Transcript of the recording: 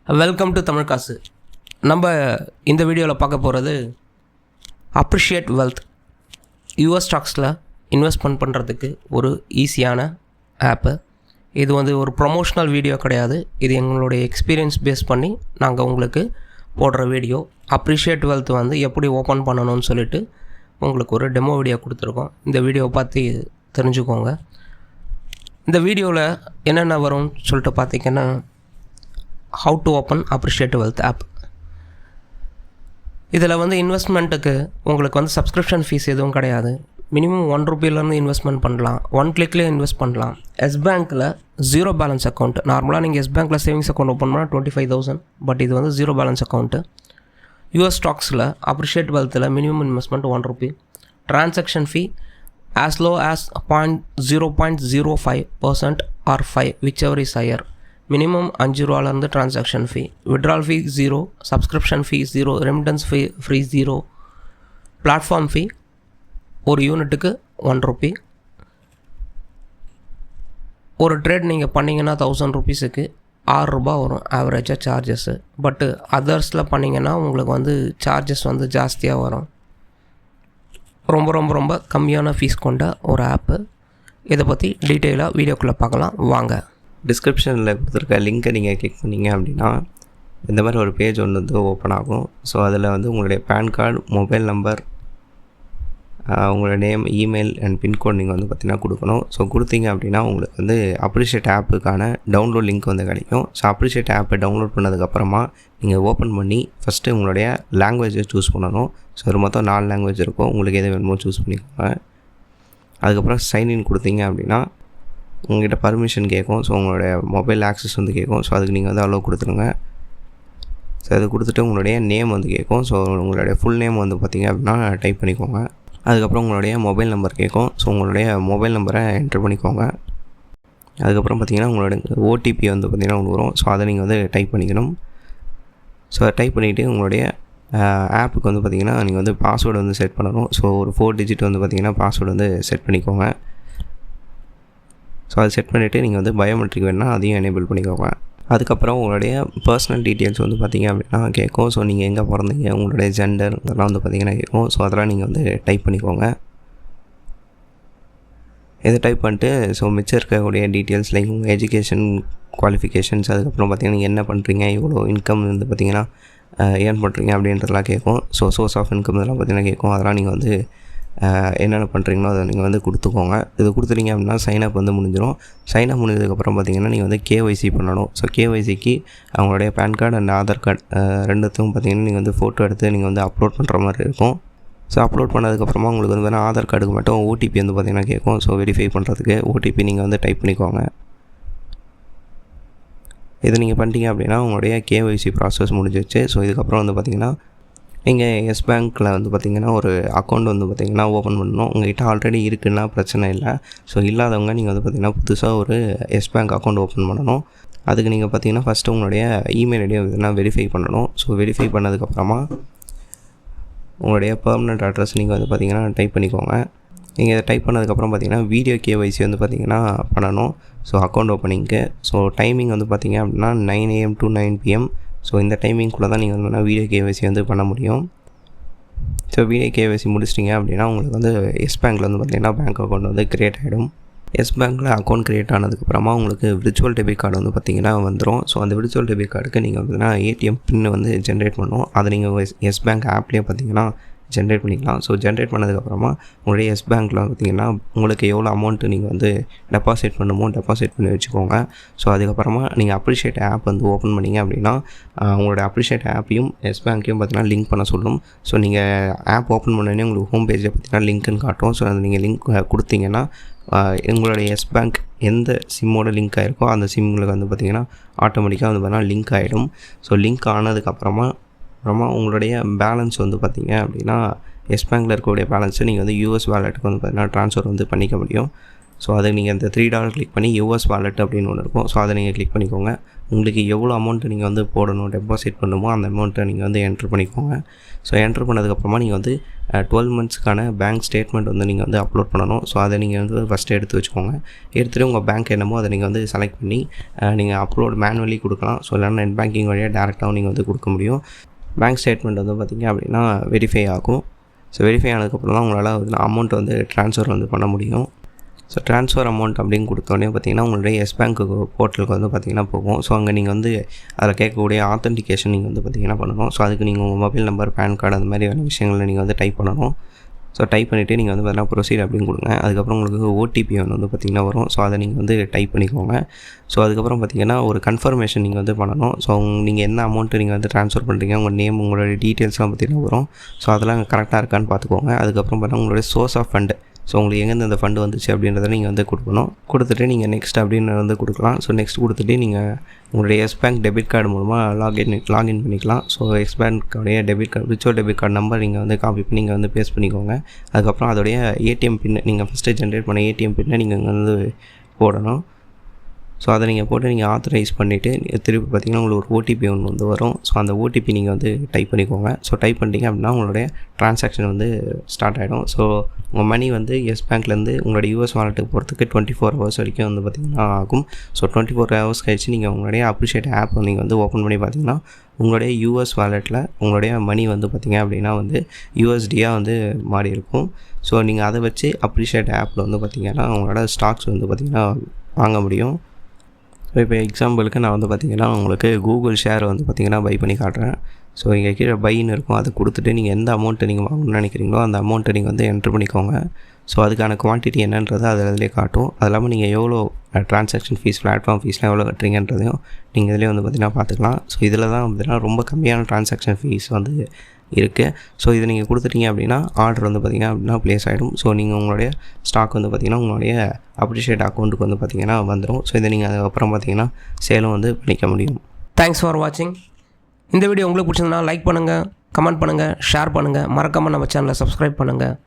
Welcome to Tamil காசு. நம்ம இந்த வீடியோவில் பார்க்க போகிறது அப்ரிஷியேட் வெல்த். யூஎஸ் ஸ்டாக்ஸில் இன்வெஸ்ட்மெண்ட் பண்ணுறதுக்கு ஒரு ஈஸியான ஆப்பு. இது ஒரு ப்ரொமோஷ்னல் வீடியோ கிடையாது. இது எங்களுடைய எக்ஸ்பீரியன்ஸ் பேஸ் பண்ணி நாங்கள் உங்களுக்கு போடுற வீடியோ. அப்ரிஷியேட் வெல்த் எப்படி ஓப்பன் பண்ணணும்னு சொல்லிட்டு உங்களுக்கு ஒரு டெமோ வீடியோ கொடுத்துருக்கோம். இந்த வீடியோவை பார்த்து தெரிஞ்சுக்கோங்க. இந்த வீடியோவில் என்னென்ன வரும்னு சொல்லிட்டு பார்த்திங்கன்னா, how to open appreciate wealth app. இதில் இன்வெஸ்ட்மெண்ட்டுக்கு உங்களுக்கு சப்ஸ்கிரிப்ஷன் ஃபீஸ் எதுவும் கிடையாது. மினிமம் ₹1 இன்வெஸ்ட்மெண்ட் பண்ணலாம். 1 கிளிக்லேயே இன்வெஸ்ட் பண்ணலாம். எஸ் பேங்க்கில் ஜீரோ பேலன்ஸ் அக்கௌண்ட். நார்மலாக நீங்கள் எஸ் பேங்க்கில் சேவிங்ஸ் அக்கௌண்ட் ஓப்பன் பண்ணால் 25,000, பட் இது ஜீரோ பேலன்ஸ் அக்கௌண்ட்டு. யூஎஸ் ஸ்டாக்ஸில் அப்ரிஷியேட் வெல்த்தில் minimum investment ₹1. Transaction fee as low as 0.05% or 5, whichever is higher. Minimum ₹5 transaction fee. Withdrawal fee 0, subscription fee 0, remittance fee free 0. Platform fee ஒரு யூனிட்டுக்கு ₹1. ஒரு trade நீங்கள் பண்ணிங்கன்னா ₹1000க்கு ₹6 வரும் ஆவரேஜாக சார்ஜஸ்ஸு. பட்டு அதர்ஸில் பண்ணிங்கன்னா உங்களுக்கு சார்ஜஸ் ஜாஸ்தியாக வரும். ரொம்ப ரொம்ப ரொம்ப கம்மியான ஃபீஸ் கொண்ட ஒரு ஆப்பு. இதை பற்றி டீட்டெயிலாக வீடியோக்குள்ளே பார்க்கலாம் வாங்க. டிஸ்கிரிப்ஷனில் கொடுத்துருக்க லிங்க்கை நீங்கள் கிளிக் பண்ணிங்க அப்படின்னா இந்த மாதிரி ஒரு பேஜ் ஒன்று ஓப்பன் ஆகும். ஸோ அதில் உங்களுடைய பேன் கார்டு, மொபைல் நம்பர், உங்களோட நேம், இமெயில் அண்ட் பின்கோட் நீங்கள் பார்த்திங்கன்னா கொடுக்கணும். ஸோ கொடுத்தீங்க அப்படின்னா உங்களுக்கு அப்ரிஷியேட் ஆப்புக்கான டவுன்லோட் லிங்க் கிடைக்கும். ஸோ அப்ரிஷியேட் ஆப்பை டவுன்லோட் பண்ணதுக்கப்புறமா நீங்கள் ஓப்பன் பண்ணி ஃபஸ்ட்டு உங்களுடைய லாங்குவேஜை சூஸ் பண்ணணும். ஸோ ஒரு மொத்தம் 4 லாங்குவேஜ் இருக்கும். உங்களுக்கு எது வேணுமோ சூஸ் பண்ணிக்கோங்க. அதுக்கப்புறம் சைன்இன் கொடுத்தீங்க அப்படின்னா உங்கள்கிட்ட பர்மிஷன் கேட்கும். ஸோ உங்களுடைய மொபைல் ஆக்சஸ் கேட்கும். ஸோ அதுக்கு நீங்கள் அலோவ் கொடுத்துருங்க. ஸோ அது கொடுத்துட்டு உங்களுடைய நேம் கேட்கும். ஸோ உங்களுடைய ஃபுல் நேம் பார்த்திங்க அப்படின்னா டைப் பண்ணிக்கோங்க. அதுக்கப்புறம் உங்களுடைய மொபைல் நம்பர் கேட்கும். ஸோ உங்களுடைய மொபைல் நம்பரை என்ட்ரு பண்ணிக்கோங்க. அதுக்கப்புறம் பார்த்திங்கன்னா உங்களுடைய ஓடிபி பார்த்திங்கன்னா ஒன்று வரும். ஸோ அதை நீங்கள் டைப் பண்ணிக்கணும். ஸோ அதை டைப் பண்ணிவிட்டு உங்களுடைய ஆப்புக்கு பார்த்திங்கன்னா நீங்கள் பாஸ்வேர்டு செட் பண்ணணும். ஸோ ஒரு 4 டிஜிட் பார்த்திங்கன்னா பாஸ்வேர்டு செட் பண்ணிக்கோங்க. ஸோ அதை செட் பண்ணிவிட்டு நீங்கள் பயோமெட்ரிக் வேணுன்னா அதையும் எனேபிள் பண்ணிக்கோங்க. அதுக்கப்புறம் உங்களுடைய பர்சனல் டீட்டெயில்ஸ் பார்த்திங்க அப்படின்னா கேட்கும். ஸோ நீங்கள் எங்கே பிறந்தீங்க, உங்களுடைய ஜெண்டர் இதெல்லாம் பார்த்திங்கன்னா கேட்கும். ஸோ அதெல்லாம் நீங்கள் டைப் பண்ணிக்கோங்க. இதை டைப் பண்ணிட்டு ஸோ மிச்சம் இருக்கக்கூடிய டீட்டெயில்ஸ் லைக் உங்கள் எஜுகேஷன் குவாலிஃபிகேஷன்ஸ், அதுக்கப்புறம் பார்த்திங்கன்னா நீங்கள் என்ன பண்ணுறீங்க, இவ்வளோ இன்கம் பார்த்திங்கன்னா ஏர்ன் பண்ணுறீங்க அப்படின்றதெல்லாம் கேட்கும். ஸோ சோர்ஸ் ஆஃப் இன்கம் இதெல்லாம் பார்த்திங்கன்னா கேட்கும். அதெல்லாம் நீங்கள் என்னென்ன பண்ணுறீங்களோ அதை நீங்கள் கொடுத்துக்கோங்க. இது கொடுத்துட்டீங்க அப்படின்னா சைனப் முடிஞ்சிடும். சைனப் முடிஞ்சதுக்கப்புறம் பார்த்திங்கன்னா நீங்கள் கேஒய்சி பண்ணணும். ஸோ கேஒய்சிக்கு அவங்களுடைய PAN card and Aadhaar card ரெண்டுத்தையும் பார்த்திங்கன்னா நீங்கள் ஃபோட்டோ எடுத்து நீங்கள் அப்லோட் பண்ணுற மாதிரி இருக்கும். ஸோ அப்லோட் பண்ணதுக்கப்புறமா உங்களுக்கு ஆதார் கார்டுக்கு மட்டும் ஓடிபி பார்த்திங்கன்னா கேட்கும். ஸோ வெரிஃபை பண்ணுறதுக்கு ஓடிபி நீங்கள் டைப் பண்ணிக்கோங்க. இது நீங்கள் பண்ணிட்டீங்க அப்படின்னா உங்களுடைய கேஒய்சி ப்ராசஸ் முடிஞ்சிச்சு. ஸோ இதுக்கப்புறம் பார்த்திங்கன்னா நீங்கள் எஸ் பேங்க்கில் பார்த்திங்கன்னா ஒரு அக்கௌண்ட் பார்த்திங்கன்னா ஓப்பன் பண்ணணும். உங்கள்கிட்ட ஆல்ரெடி இருக்குன்னா பிரச்சனை இல்லை. ஸோ இல்லாதவங்க நீங்கள் பார்த்திங்கன்னா புதுசாக ஒரு எஸ் பேங்க் அக்கௌண்ட் ஓப்பன் பண்ணணும். அதுக்கு நீங்கள் பார்த்திங்கன்னா ஃபஸ்ட்டு உங்களுடைய இமெயில் ஐடியை வெரிஃபை பண்ணணும். ஸோ வெரிஃபை பண்ணதுக்கப்புறமா உங்களுடைய பெர்மனெண்ட் அட்ரஸ் நீங்கள் பார்த்திங்கன்னா டைப் பண்ணிக்கோங்க. நீங்கள் இதை டைப் பண்ணதுக்கப்புறம் பார்த்திங்கன்னா வீடியோ கேஒய்சி பார்த்திங்கன்னா பண்ணணும். ஸோ அக்கௌண்ட் ஓப்பனிங்க்கு. ஸோ டைமிங் பார்த்திங்க அப்படின்னா 9 AM to 9 PM. ஸோ இந்த டைமிங்குள்ளே தான் நீங்கள் வீடியோ கேஒய்சி பண்ண முடியும். ஸோ வீடியோ கேஒய்சி முடிச்சிட்டிங்க அப்படின்னா உங்களுக்கு எஸ் பேங்க்கில் பார்த்திங்கன்னா பேங்க் அக்கௌண்ட் க்ரியேட் ஆகிடும். எஸ் பேங்க்கில் அக்கௌண்ட் க்ரியேட் ஆனதுக்கப்புறமா உங்களுக்கு விர்ச்சுவல் டெபிட் கார்டு பார்த்திங்கன்னா வந்துடும். ஸோ அந்த விர்ச்சுவல் டெபிட் கார்டுக்கு நீங்கள் பார்த்திங்கன்னா ஏடிஎம் பின் ஜென்ரேட் பண்ணணும். அதை நீங்கள் எஸ் பேங்க் ஆப்லேயே பார்த்திங்கன்னா ஜென்ரேட் பண்ணிக்கலாம். ஸோ ஜென்ரேட் பண்ணதுக்கப்புறமா உங்களுடைய எஸ் பேங்க்கில் பார்த்திங்கன்னா உங்களுக்கு எவ்வளோ அமௌண்ட்டு நீங்கள் டெபாசிட் பண்ணுமோ டெபாசிட் பண்ணி வச்சுக்கோங்க. ஸோ அதுக்கப்புறமா நீங்கள் அப்ரிஷியேட் ஆப் ஓப்பன் பண்ணிங்க அப்படின்னா உங்களோட அப்ரிஷியேட் ஆப்பையும் எஸ் பேங்க்கையும் பார்த்திங்கன்னா லிங்க் பண்ண சொல்லும். ஸோ நீங்கள் ஆப் ஓப்பன் பண்ணோடனே உங்களுக்கு ஹோம் பேஜில் பார்த்திங்கன்னா லிங்க்குன்னு காட்டும். ஸோ அது நீங்கள் லிங்க் கொடுத்தீங்கன்னா உங்களுடைய எஸ் பேங்க் எந்த சிம்மோட லிங்க் ஆகிருக்கோ அந்த சிம்முங்களுக்கு பார்த்திங்கன்னா ஆட்டோமேட்டிக்காக பார்த்திங்கன்னா லிங்க் ஆகிடும். ஸோ லிங்க் ஆனதுக்கப்புறமா உங்களுடைய பேலன்ஸ் பார்த்திங்க அப்படின்னா எஸ் பேங்க்கில் இருக்கக்கூடிய பேலன்ஸை நீங்கள் யூஎஸ் வாலெட்டுக்கு பார்த்திங்கன்னா ட்ரான்ஸ்ஃபர் பண்ணிக்க முடியும். ஸோ அதை நீங்கள் இந்த $3 கிளிக் பண்ணி யூஎஸ் வாலெட் அப்படின்னு ஒன்று இருக்கும். ஸோ அதை நீங்கள் கிளிக் பண்ணிக்கோங்க. உங்களுக்கு எவ்வளோ அமௌண்ட்டு நீங்கள் வந்து போடணும், டெபாசிட் பண்ணணுமோ அந்த அமௌண்ட்டை நீங்கள் வந்து என்ட்ரு பண்ணிக்கோங்க. ஸோ என்ட்ரு பண்ணதுக்கப்புறமா நீங்கள் வந்து 12 மந்த்ஸ்க்கான பேங்க் ஸ்டேட்மெண்ட் வந்து நீங்கள் வந்து அப்லோட் பண்ணணும். ஸோ அதை நீங்கள் வந்து ஃபஸ்ட்டு எடுத்து வச்சுக்கோங்க. எடுத்துகிட்டு உங்கள் பேங்க் என்னமோ அதை நீங்கள் வந்து செலக்ட் பண்ணி நீங்கள் அப்லோட் மேனுவலி கொடுக்கலாம். ஸோ இல்லைன்னா நெட் பேங்கிங் வழியாக டேரெக்டாகவும் நீங்கள் வந்து கொடுக்க முடியும். பேங்க் ஸ்டேட்மெண்ட் வந்து பார்த்திங்க அப்படின்னா வெரிஃபை ஆகும். ஸோ வெரிஃபை ஆனதுக்கப்புறம் தான் உங்களால் வந்து அமௌண்ட் வந்து ட்ரான்ஸ்ஃபர் வந்து பண்ண முடியும். ஸோ ட்ரான்ஸ்ஃபர் அமௌண்ட் அப்படின்னு கொடுத்தோடனே பார்த்திங்கன்னா உங்களுடைய எஸ் பேங்க்கு போர்ட்டலுக்கு வந்து பார்த்திங்கன்னா போகும். ஸோ அங்கே நீங்கள் வந்து அதில் கேட்கக்கூடிய ஆத்தென்டிகேஷன் நீங்கள் வந்து பார்த்திங்கன்னா பண்ணணும். ஸோ அதுக்கு நீங்கள் உங்கள் மொபைல் நம்பர், பேன் கார்டு அந்த மாதிரியான விஷயங்களை நீங்கள் வந்து டைப் பண்ணணும். ஸோ டைப் பண்ணிவிட்டு நீங்கள் வந்து பார்த்தீங்கன்னா ப்ரொசீட் அப்படின்னு கொடுங்க. அதுக்கப்புறம் உங்களுக்கு ஓடிபி வந்து பார்த்திங்கன்னா வரும். ஸோ அதை நீங்கள் வந்து டைப் பண்ணிக்கோங்க. ஸோ அதுக்கப்புறம் பார்த்திங்கன்னா ஒரு கன்ஃபர்மேஷன் நீங்கள் வந்து பண்ணணும். ஸோ நீங்கள் என்ன அமௌண்ட்டு நீங்கள் வந்து ட்ரான்ஸ்ஃபர் பண்ணுறீங்க, உங்கள் நேம், உங்களோட டீட்டெயில்ஸ்லாம் பார்த்திங்கன்னா வரும். ஸோ அதெல்லாம் கரெக்டாக இருக்கான்னு பார்த்துக்கோங்க. அதுக்கப்புறம் பார்த்தீங்கன்னா உங்களுடைய சோர்ஸ் ஆஃப் ஃபண்டு, ஸோ உங்களுக்கு எங்கேருந்து அந்த ஃபண்டு வந்துச்சு அப்படின்றத நீங்கள் வந்து கொடுக்கணும். கொடுத்துட்டு நீங்கள் நெக்ஸ்ட் அப்படின்னு வந்து கொடுக்கலாம். ஸோ நெக்ஸ்ட் கொடுத்துட்டு நீங்கள் உங்களுடைய எஸ் பேங்க் டெபிட் கார்டு மூலமாக லாகின் பண்ணிக்கலாம். ஸோ எஸ் பேங்க்கோடைய debit card, virtual debit card number நீங்கள் வந்து காப்பி பண்ணி நீங்கள் வந்து பேஸ்ட் பண்ணிக்கோங்க. அதுக்கப்புறம் அதோடைய ஏடிஎம் பின், நீங்கள் ஃபஸ்ட்டு ஜென்ரேட் பண்ண ஏடிஎம் பின்னை நீங்கள் வந்து போடணும். ஸோ அதை நீங்கள் போட்டு நீங்கள் ஆத்தரைஸ் பண்ணிவிட்டு திருப்பி பார்த்திங்கன்னா உங்களுக்கு ஒரு ஓடிபி ஒன்று வந்து வரும். ஸோ அந்த ஓடிபி நீங்கள் வந்து டைப் பண்ணிக்கோங்க. ஸோ டைப் பண்ணிட்டீங்க அப்படின்னா உங்களுடைய ட்ரான்சாக்ஷன் வந்து ஸ்டார்ட் ஆகிடும். ஸோ உங்கள் மணி வந்து எஸ் பேங்க்லேருந்து உங்களுடைய யூஎஸ் வாலெட்டுக்கு போகிறதுக்கு 24 ஹவர்ஸ் வரைக்கும் வந்து பார்த்திங்கன்னா ஆகும். ஸோ 24 ஹவர்ஸ் கழிச்சு நீங்கள் உங்களுடைய அப்ரிஷியேட் ஆப் நீங்கள் வந்து ஓப்பன் பண்ணி பார்த்திங்கன்னா உங்களுடைய யூஎஸ் வாலெட்டில் உங்களுடைய மணி வந்து பார்த்திங்க அப்படின்னா வந்து யூஎஸ்டியாக வந்து மாறி இருக்கும். ஸோ நீங்கள் அதை வச்சு அப்ரிஷியேட் ஆப்பில் வந்து பார்த்திங்கன்னா உங்களோட ஸ்டாக்ஸ் வந்து பார்த்திங்கன்னா வாங்க முடியும். இப்போ எக்ஸாம்பிளுக்கு நான் வந்து பார்த்திங்கன்னா உங்களுக்கு கூகுள் ஷேர் வந்து பார்த்திங்கன்னா பை பண்ணி காட்டுறேன். ஸோ இங்கே கீழே பைன்னு இருக்கும். அதை கொடுத்துட்டு நீங்கள் எந்த அமௌண்ட்டை நீங்கள் வாங்கணும்னு நினைக்கிறீங்களோ அந்த அமௌண்ட்டை நீங்கள் வந்து என்ட்ரு பண்ணிக்கோங்க. ஸோ அதுக்கான குவான்டிட்டி என்னன்றது அதிலே காட்டும். அது இல்லாமல் நீங்கள் எவ்வளோ ட்ரான்சாக்ஷன் ஃபீஸ், பிளாட்ஃபார்ம் ஃபீஸ்லாம் எவ்வளோ கட்டுறீங்கன்றதையும் நீங்கள் இதிலே வந்து பார்த்திங்கன்னா பார்த்துக்கலாம். ஸோ இதில் தான் பார்த்திங்கன்னா ரொம்ப கம்மியான ட்ரான்சாக்ஷன் ஃபீஸ் வந்து இருக்குது. ஸோ இதை நீங்கள் கொடுத்துட்டீங்க அப்படின்னா ஆர்டர் வந்து பார்த்திங்க அப்படின்னா ப்ளேஸ் ஆகிடும். ஸோ நீங்கள் உங்களுடைய ஸ்டாக் வந்து பார்த்திங்கன்னா உங்களுடைய அப்ரிஷியேட் அக்கௌண்ட்டுக்கு வந்து பார்த்திங்கன்னா வந்துடும். ஸோ இதை நீங்கள் அதுக்கப்புறம் பார்த்திங்கன்னா சேலும் வந்து பண்ணிக்க முடியும். தேங்க்ஸ் ஃபார் வாட்சிங். இந்த வீடியோ உங்களுக்கு பிடிச்சிருந்தனா லைக் பண்ணுங்கள், கமெண்ட் பண்ணுங்கள், ஷேர் பண்ணுங்கள். மறக்காமல் நம்ம சேனலை சப்ஸ்கிரைப் பண்ணுங்கள்.